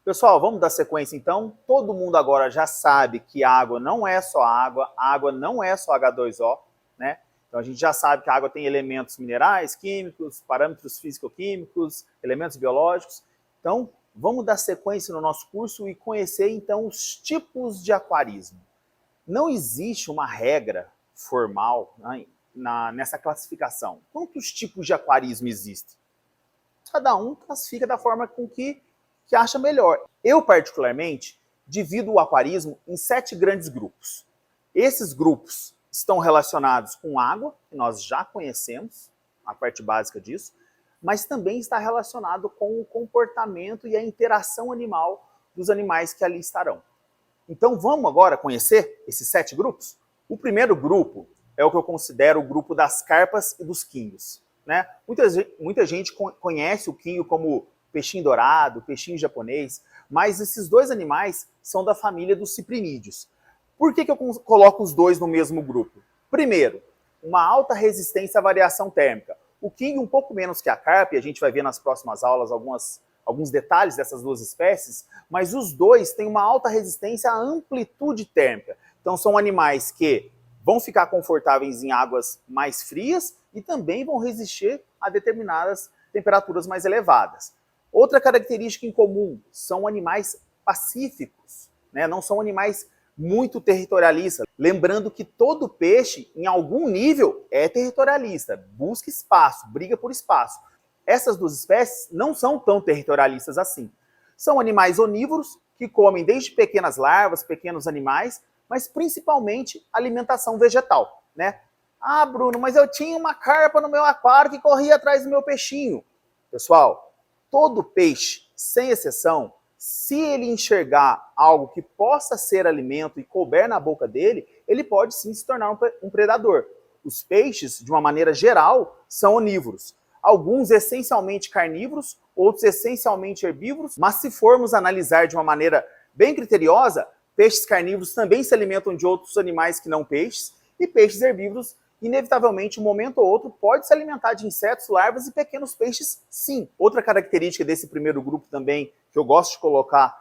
Pessoal, vamos dar sequência então? Todo mundo agora já sabe que água não é só água não é só H2O, né? Então a gente já sabe que a água tem elementos minerais, químicos, parâmetros físico-químicos, elementos biológicos. Então, vamos dar sequência no nosso curso e conhecer então os tipos de aquarismo. Não existe uma regra formal, né, nessa classificação. Quantos tipos de aquarismo existem? Cada um classifica da forma com que acha melhor. Eu, particularmente, divido o aquarismo em 7 grandes grupos. Esses grupos estão relacionados com água, que nós já conhecemos, a parte básica disso, mas também está relacionado com o comportamento e a interação animal dos animais que ali estarão. Então vamos agora conhecer esses 7 grupos? O primeiro grupo é o que eu considero o grupo das carpas e dos quinhos. Né? Muita gente conhece o quinho como peixinho dourado, peixinho japonês, mas esses dois animais são da família dos ciprinídeos. Por que eu coloco os dois no mesmo grupo? Primeiro, uma alta resistência à variação térmica. O quinho um pouco menos que a carpa, e a gente vai ver nas próximas aulas alguns detalhes dessas duas espécies, mas os dois têm uma alta resistência à amplitude térmica. Então são animais que vão ficar confortáveis em águas mais frias e também vão resistir a determinadas temperaturas mais elevadas. Outra característica em comum, são animais pacíficos, né? Não são animais muito territorialistas. Lembrando que todo peixe, em algum nível, é territorialista, busca espaço, briga por espaço. Essas duas espécies não são tão territorialistas assim. São animais onívoros que comem desde pequenas larvas, pequenos animais, mas principalmente alimentação vegetal, né? Ah, Bruno, mas eu tinha uma carpa no meu aquário que corria atrás do meu peixinho. Pessoal, todo peixe, sem exceção, se ele enxergar algo que possa ser alimento e couber na boca dele, ele pode sim se tornar um predador. Os peixes, de uma maneira geral, são onívoros. Alguns essencialmente carnívoros, outros essencialmente herbívoros, mas se formos analisar de uma maneira bem criteriosa, peixes carnívoros também se alimentam de outros animais que não peixes, e peixes herbívoros, inevitavelmente, um momento ou outro, pode se alimentar de insetos, larvas e pequenos peixes, sim. Outra característica desse primeiro grupo também, que eu gosto de colocar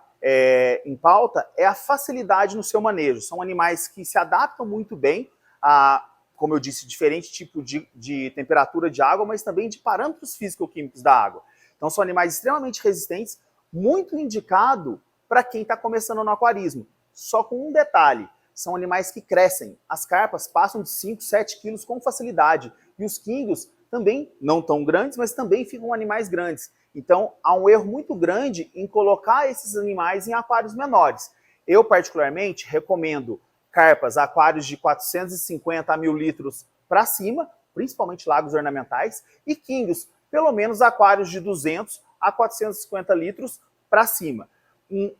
em pauta, é a facilidade no seu manejo. São animais que se adaptam muito bem a, como eu disse, diferente tipo de temperatura de água, mas também de parâmetros físico-químicos da água. Então são animais extremamente resistentes, muito indicado para quem está começando no aquarismo. Só com um detalhe, são animais que crescem. As carpas passam de 5, 7 quilos com facilidade. E os quinhos também, não tão grandes, mas também ficam animais grandes. Então há um erro muito grande em colocar esses animais em aquários menores. Eu, particularmente, recomendo carpas, aquários de 450 a 1.000 litros para cima, principalmente lagos ornamentais, e quinhos, pelo menos aquários de 200 a 450 litros para cima.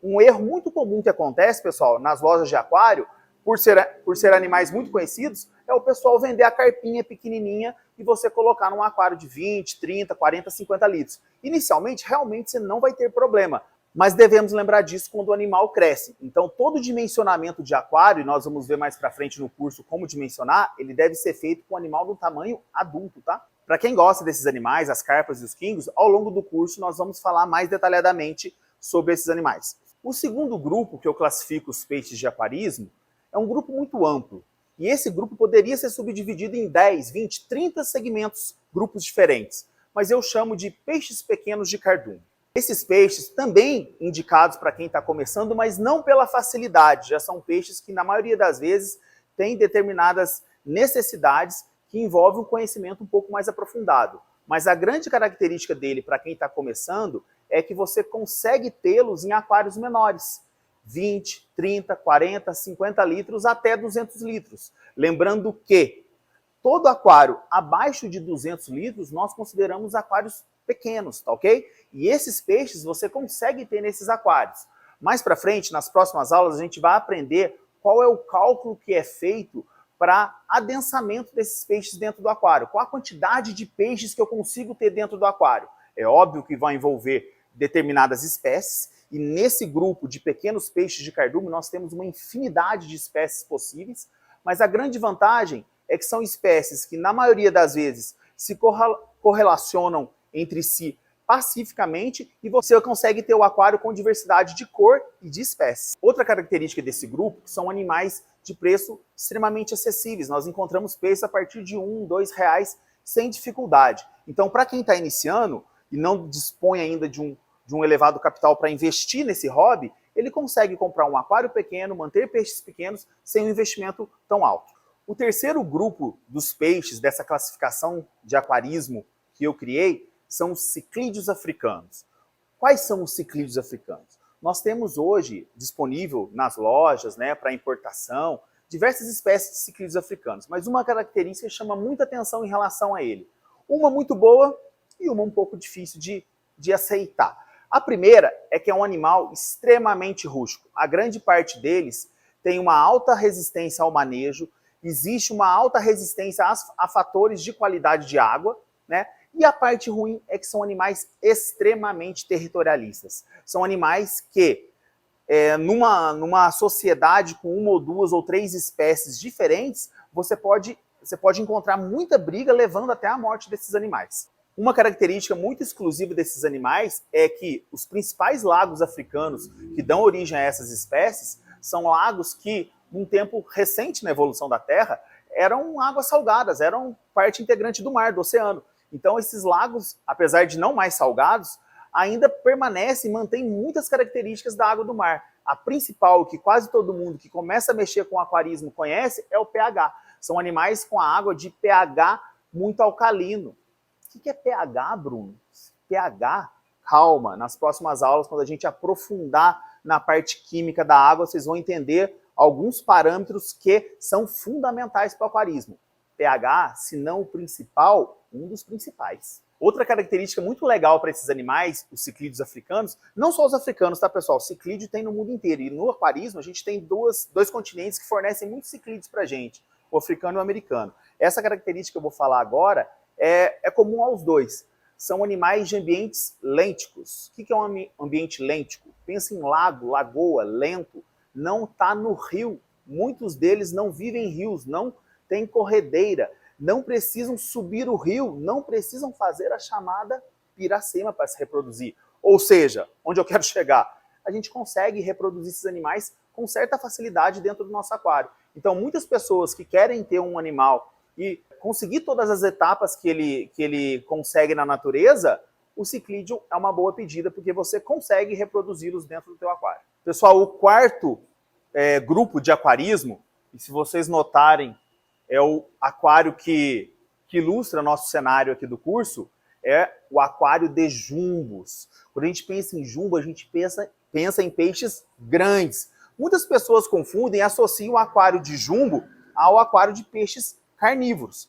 Um erro muito comum que acontece, pessoal, nas lojas de aquário, por ser animais muito conhecidos, é o pessoal vender a carpinha pequenininha e você colocar num aquário de 20, 30, 40, 50 litros. Inicialmente, realmente você não vai ter problema, mas devemos lembrar disso quando o animal cresce. Então, todo dimensionamento de aquário, e nós vamos ver mais para frente no curso como dimensionar, ele deve ser feito com o animal do tamanho adulto, tá? Para quem gosta desses animais, as carpas e os quingos, ao longo do curso nós vamos falar mais detalhadamente sobre esses animais. O segundo grupo que eu classifico os peixes de aquarismo é um grupo muito amplo. E esse grupo poderia ser subdividido em 10, 20, 30 segmentos, grupos diferentes. Mas eu chamo de peixes pequenos de cardume. Esses peixes também indicados para quem está começando, mas não pela facilidade. Já são peixes que, na maioria das vezes, têm determinadas necessidades que envolvem um conhecimento um pouco mais aprofundado. Mas a grande característica dele, para quem está começando, é que você consegue tê-los em aquários menores. 20, 30, 40, 50 litros até 200 litros. Lembrando que todo aquário abaixo de 200 litros nós consideramos aquários pequenos, tá ok? E esses peixes você consegue ter nesses aquários. Mais para frente, nas próximas aulas, a gente vai aprender qual é o cálculo que é feito para adensamento desses peixes dentro do aquário. Qual a quantidade de peixes que eu consigo ter dentro do aquário. É óbvio que vai envolver determinadas espécies, e nesse grupo de pequenos peixes de cardume nós temos uma infinidade de espécies possíveis, mas a grande vantagem é que são espécies que, na maioria das vezes, se correlacionam entre si pacificamente e você consegue ter o aquário com diversidade de cor e de espécies. Outra característica desse grupo são animais de preço extremamente acessíveis. Nós encontramos peixes a partir de R$1, R$2 sem dificuldade. Então, para quem está iniciando e não dispõe ainda de um elevado capital para investir nesse hobby, ele consegue comprar um aquário pequeno, manter peixes pequenos sem um investimento tão alto. O terceiro grupo dos peixes dessa classificação de aquarismo que eu criei são os ciclídeos africanos. Quais são os ciclídeos africanos? Nós temos hoje disponível nas lojas, né, para importação, diversas espécies de ciclídeos africanos, mas uma característica chama muita atenção em relação a ele. Uma muito boa e uma um pouco difícil de aceitar. A primeira é que é um animal extremamente rústico. A grande parte deles tem uma alta resistência ao manejo, existe uma alta resistência a fatores de qualidade de água, né? E a parte ruim é que são animais extremamente territorialistas. São animais que, numa sociedade com uma ou duas ou três espécies diferentes, você pode encontrar muita briga levando até a morte desses animais. Uma característica muito exclusiva desses animais é que os principais lagos africanos que dão origem a essas espécies são lagos que, num tempo recente na evolução da Terra, eram águas salgadas, eram parte integrante do mar, do oceano. Então esses lagos, apesar de não mais salgados, ainda permanecem e mantêm muitas características da água do mar. A principal, que quase todo mundo que começa a mexer com aquarismo conhece, é o pH. São animais com a água de pH muito alcalino. O que é pH, Bruno? pH? Calma, nas próximas aulas, quando a gente aprofundar na parte química da água, vocês vão entender alguns parâmetros que são fundamentais para o aquarismo. pH, se não o principal, um dos principais. Outra característica muito legal para esses animais, os ciclídeos africanos, não só os africanos, tá, pessoal? O ciclídeo tem no mundo inteiro. E no aquarismo a gente tem dois continentes que fornecem muitos ciclídeos para a gente, o africano e o americano. Essa característica que eu vou falar agora é comum aos dois. São animais de ambientes lênticos. O que é um ambiente lêntico? Pensa em lago, lagoa, lento. Não está no rio. Muitos deles não vivem em rios, não tem corredeira, não precisam subir o rio, não precisam fazer a chamada piracema para se reproduzir. Ou seja, onde eu quero chegar? A gente consegue reproduzir esses animais com certa facilidade dentro do nosso aquário. Então, muitas pessoas que querem ter um animal e conseguir todas as etapas que ele consegue na natureza, o ciclídeo é uma boa pedida, porque você consegue reproduzi-los dentro do teu aquário. Pessoal, o quarto grupo de aquarismo, e se vocês notarem, é o aquário que ilustra nosso cenário aqui do curso, é o aquário de jumbos. Quando a gente pensa em jumbo, a gente pensa em peixes grandes. Muitas pessoas confundem e associam o aquário de jumbo ao aquário de peixes carnívoros.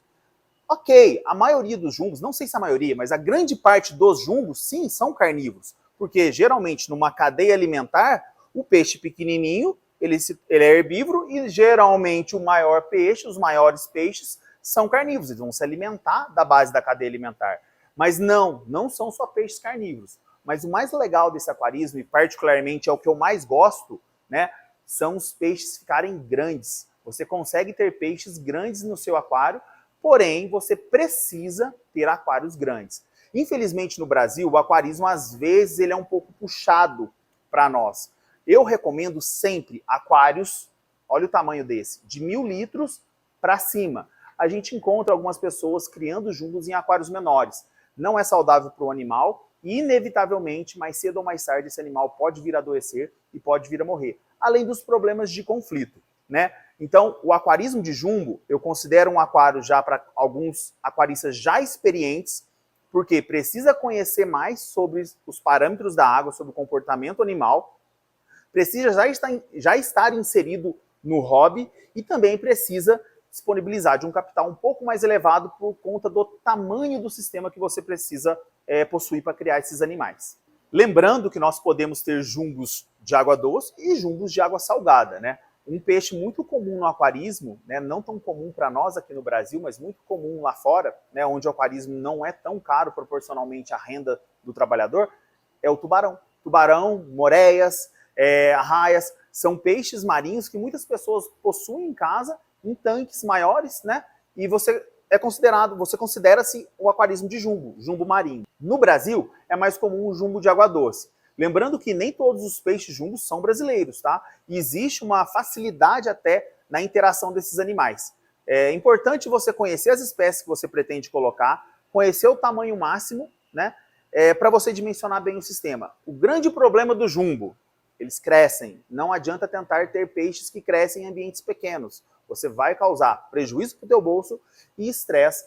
Ok, a maioria dos jumbos, não sei se a maioria, mas a grande parte dos jumbos, sim, são carnívoros. Porque geralmente numa cadeia alimentar, o peixe pequenininho, ele é herbívoro e geralmente o maior peixe, os maiores peixes, são carnívoros. Eles vão se alimentar da base da cadeia alimentar. Mas não são só peixes carnívoros. Mas o mais legal desse aquarismo, e particularmente é o que eu mais gosto, né, são os peixes ficarem grandes. Você consegue ter peixes grandes no seu aquário, porém você precisa ter aquários grandes. Infelizmente no Brasil, o aquarismo às vezes ele é um pouco puxado para nós. Eu recomendo sempre aquários, olha o tamanho desse, de 1000 litros para cima. A gente encontra algumas pessoas criando jumbos em aquários menores. Não é saudável para o animal e, inevitavelmente, mais cedo ou mais tarde, esse animal pode vir a adoecer e pode vir a morrer. Além dos problemas de conflito, né? Então, o aquarismo de jumbo, eu considero um aquário já para alguns aquaristas já experientes, porque precisa conhecer mais sobre os parâmetros da água, sobre o comportamento animal, precisa já estar inserido no hobby e também precisa disponibilizar de um capital um pouco mais elevado por conta do tamanho do sistema que você precisa possuir para criar esses animais. Lembrando que nós podemos ter jumbos de água doce e jumbos de água salgada, né? Um peixe muito comum no aquarismo, né, não tão comum para nós aqui no Brasil, mas muito comum lá fora, né, onde o aquarismo não é tão caro proporcionalmente à renda do trabalhador, é o tubarão. Tubarão, moreias, arraias, são peixes marinhos que muitas pessoas possuem em casa, em tanques maiores, né? E você você considera-se o aquarismo de jumbo, jumbo marinho. No Brasil, é mais comum o jumbo de água doce. Lembrando que nem todos os peixes jumbos são brasileiros, tá? E existe uma facilidade até na interação desses animais. É importante você conhecer as espécies que você pretende colocar, conhecer o tamanho máximo, né? Para você dimensionar bem o sistema. O grande problema do jumbo, eles crescem. Não adianta tentar ter peixes que crescem em ambientes pequenos. Você vai causar prejuízo para o teu bolso e estresse,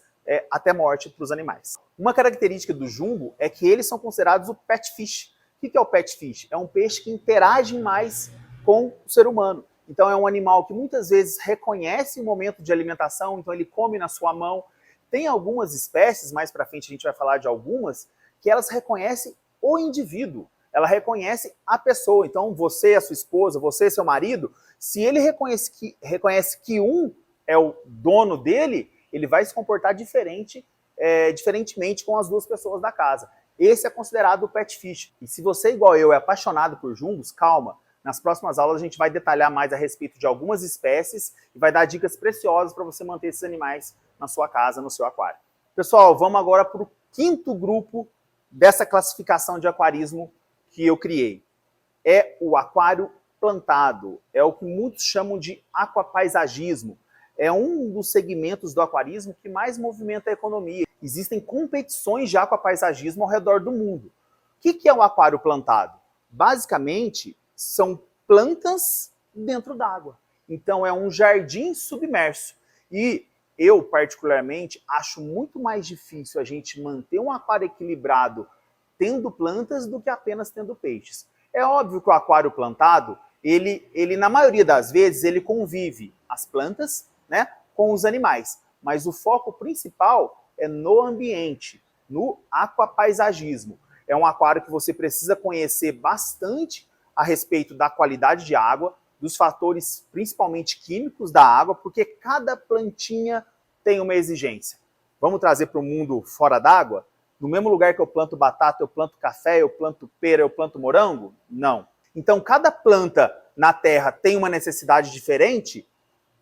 até morte para os animais. Uma característica do jumbo é que eles são considerados o pet fish. O que é o pet fish? É um peixe que interage mais com o ser humano. Então é um animal que muitas vezes reconhece o momento de alimentação, então ele come na sua mão. Tem algumas espécies, mais para frente a gente vai falar de algumas, que elas reconhecem o indivíduo. Ela reconhece a pessoa. Então você, a sua esposa, você, seu marido, se ele reconhece que um é o dono dele, ele vai se comportar diferentemente com as duas pessoas da casa. Esse é considerado o pet fish. E se você, igual eu, é apaixonado por jumbos, calma. Nas próximas aulas a gente vai detalhar mais a respeito de algumas espécies e vai dar dicas preciosas para você manter esses animais na sua casa, no seu aquário. Pessoal, vamos agora para o quinto grupo dessa classificação de aquarismo que eu criei. É o aquário plantado. É o que muitos chamam de aquapaisagismo. É um dos segmentos do aquarismo que mais movimenta a economia. Existem competições de aquapaisagismo ao redor do mundo. O que é um aquário plantado? Basicamente, são plantas dentro d'água. Então é um jardim submerso. E eu, particularmente, acho muito mais difícil a gente manter um aquário equilibrado tendo plantas do que apenas tendo peixes. É óbvio que o aquário plantado, ele na maioria das vezes, ele convive as plantas, né, com os animais. Mas o foco principal é no ambiente, no aquapaisagismo. É um aquário que você precisa conhecer bastante a respeito da qualidade de água, dos fatores principalmente químicos da água, porque cada plantinha tem uma exigência. Vamos trazer para o mundo fora d'água? No mesmo lugar que eu planto batata, eu planto café, eu planto pera, eu planto morango? Não. Então, cada planta na terra tem uma necessidade diferente,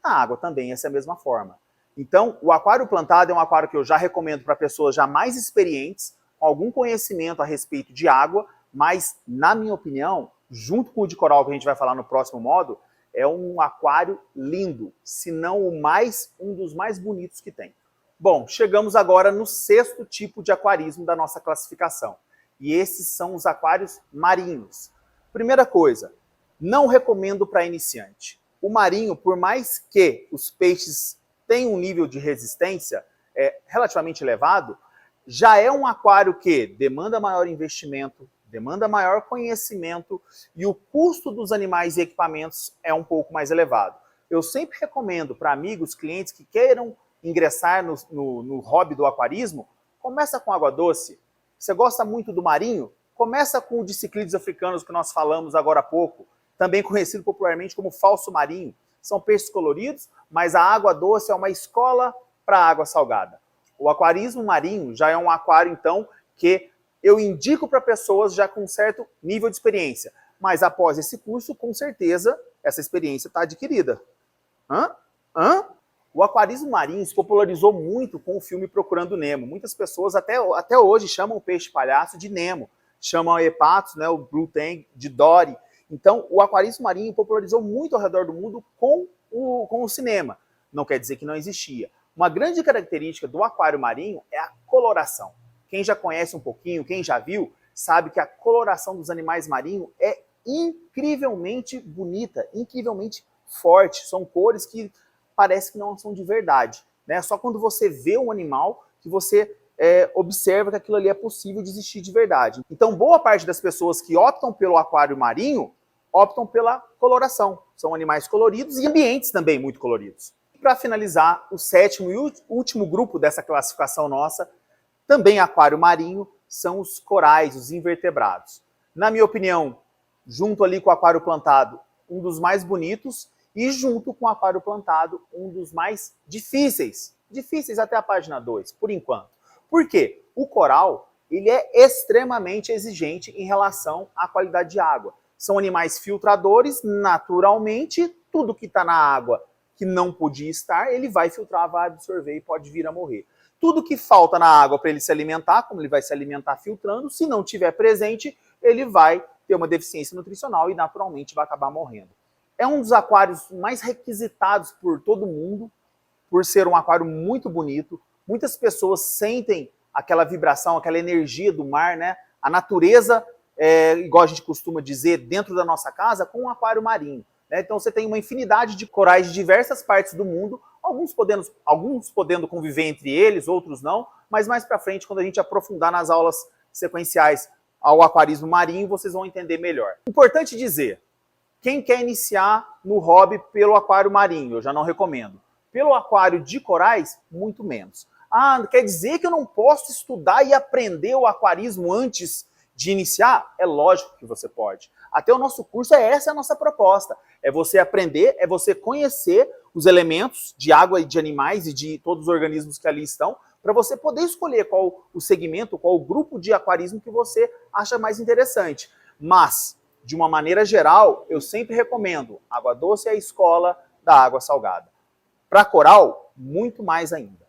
na água também é essa mesma forma. Então, o aquário plantado é um aquário que eu já recomendo para pessoas já mais experientes, com algum conhecimento a respeito de água, mas, na minha opinião, junto com o de coral que a gente vai falar no próximo módulo, é um aquário lindo, se não um dos mais bonitos que tem. Bom, chegamos agora no sexto tipo de aquarismo da nossa classificação. E esses são os aquários marinhos. Primeira coisa, não recomendo para iniciante. O marinho, por mais que os peixes tenham um nível de resistência relativamente elevado, já é um aquário que demanda maior investimento, demanda maior conhecimento e o custo dos animais e equipamentos é um pouco mais elevado. Eu sempre recomendo para amigos, clientes que queiram ingressar no hobby do aquarismo, começa com água doce. Você gosta muito do marinho? Começa com o de ciclídeos africanos que nós falamos agora há pouco, também conhecido popularmente como falso marinho. São peixes coloridos, mas a água doce é uma escola para a água salgada. O aquarismo marinho já é um aquário, então, que eu indico para pessoas já com um certo nível de experiência. Mas após esse curso, com certeza, essa experiência está adquirida. O aquarismo marinho se popularizou muito com o filme Procurando Nemo. Muitas pessoas até hoje chamam o peixe palhaço de Nemo. Chamam a Hepatos, né, o Blue Tang, de Dory. Então, o aquarismo marinho popularizou muito ao redor do mundo com o cinema. Não quer dizer que não existia. Uma grande característica do aquário marinho é a coloração. Quem já conhece um pouquinho, quem já viu, sabe que a coloração dos animais marinhos é incrivelmente bonita, incrivelmente forte. São cores que parece que não são de verdade, né? Só quando você vê um animal que você observa que aquilo ali é possível de existir de verdade. Então, boa parte das pessoas que optam pelo aquário marinho optam pela coloração. São animais coloridos e ambientes também muito coloridos. Para finalizar, o sétimo e último grupo dessa classificação nossa, também aquário marinho, são os corais, os invertebrados. Na minha opinião, junto ali com o aquário plantado, um dos mais bonitos, e junto com o aquário plantado, um dos mais difíceis. Difíceis até a página 2, por enquanto. Por quê? O coral, ele é extremamente exigente em relação à qualidade de água. São animais filtradores, naturalmente, tudo que está na água que não podia estar, ele vai filtrar, vai absorver e pode vir a morrer. Tudo que falta na água para ele se alimentar, como ele vai se alimentar filtrando, se não tiver presente, ele vai ter uma deficiência nutricional e naturalmente vai acabar morrendo. É um dos aquários mais requisitados por todo mundo, por ser um aquário muito bonito. Muitas pessoas sentem aquela vibração, aquela energia do mar, né? A natureza, igual a gente costuma dizer, dentro da nossa casa, com um aquário marinho. Né? Então você tem uma infinidade de corais de diversas partes do mundo, alguns podendo conviver entre eles, outros não, mas mais para frente, quando a gente aprofundar nas aulas sequenciais ao aquarismo marinho, vocês vão entender melhor. Importante dizer, quem quer iniciar no hobby pelo aquário marinho, eu já não recomendo. Pelo aquário de corais, muito menos. Ah, quer dizer que eu não posso estudar e aprender o aquarismo antes de iniciar? É lógico que você pode. Até o nosso curso, essa é a nossa proposta. É você aprender, é você conhecer os elementos de água e de animais e de todos os organismos que ali estão, para você poder escolher qual o segmento, qual o grupo de aquarismo que você acha mais interessante. Mas, de uma maneira geral, eu sempre recomendo água doce é a escola da água salgada. Para coral, muito mais ainda.